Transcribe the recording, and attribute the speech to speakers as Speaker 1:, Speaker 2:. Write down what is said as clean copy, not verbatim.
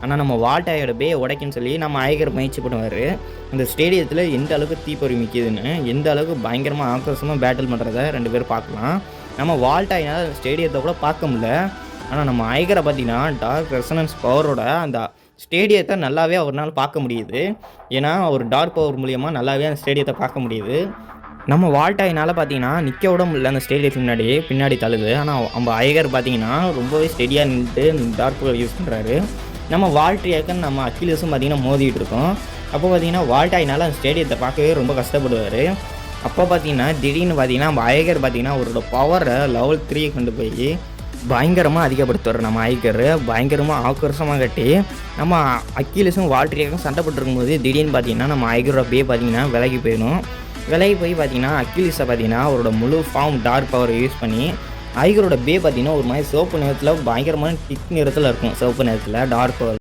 Speaker 1: ஆனா நம்ம வால்டாயோட பே உடைக்குன்னு சொல்லி நம்ம ஐகர் முயற்சி பண்ணுவாரு. அந்த ஸ்டேடியத்தில எந்த அளவுக்கு தீப்பொறி மிக்குதுன்னு, எந்த அளவுக்கு பயங்கரமா ஆக்ரோஷமா பேட்டில் பண்றத 2 பேரும் பார்க்கலாம். நம்ம வால்டாயினால ஸ்டேடியத்த கூட பார்க்க முடியல. ஆனா நம்ம ஐகர பார்த்தீங்கன்னா, டார்க் ரெசனன்ஸ் பவரோட அந்த ஸ்டேடியத்த நல்லாவே அவர்னால பார்க்க முடியுது. ஏன்னா, ஒரு டார்க் பவர் மூலியமா நல்லாவே அந்த ஸ்டேடியத்த பார்க்க முடியுது. நம்ம வால்டாயினால பார்த்தீங்கன்னா, நிக்க விட முடியல அந்த ஸ்டேடியத்துக்கு முன்னாடி, பின்னாடி தள்ளுது. ஆனா நம்ம ஐகர் பார்த்தீங்கன்னா, ரொம்பவே ஸ்டெடியா நின்னுட்டு டார்க் பவர் யூஸ் பண்றாரு. நம்ம வால்ட்ரியாக்கும் நம்ம அக்கிலியஸும் பார்த்தீங்கன்னா மோதிட்டு இருக்கோம். அப்போ பார்த்தீங்கன்னா, வால்டாயினால அந்த ஸ்டேடியத்த பார்க்கவே ரொம்ப கஷ்டப்படுவாரு. அப்போ பார்த்தீங்கன்னா, திடீர்னு பார்த்தீங்கன்னா, நம்ம ஐகர் பார்த்தீங்கன்னா, அவரோட பவர லெவல் 3 கொண்டு போய் பயங்கரமா அதிகப்படுத்துவாரு நம்ம ஐகர். பயங்கரமா ஆக்ரோஷமா காட்டி, நம்ம அக்கிலியஸும் வால்ட்ரியாக்கும் சண்டை போட்டுருக்கும்போது, திடீர்னு பார்த்தீங்கன்னா, நம்ம ஐகரோட பே பார்த்தீங்கன்னா விலகி போயிடும். விலகி போய் பார்த்தீங்கன்னா, அக்கிலியஸ பார்த்தீங்கன்னா, அவரோட முழு ஃபார்ம் டார்க் பவரை யூஸ் பண்ணி, ஐகரோட பே பார்த்தீங்கன்னா, ஒரு மாரி சிவப்பு நிறத்தில பயங்கரமான திக் நிறத்தில இருக்கும். சிவப்பு நிறத்தில டார்க் பவர்.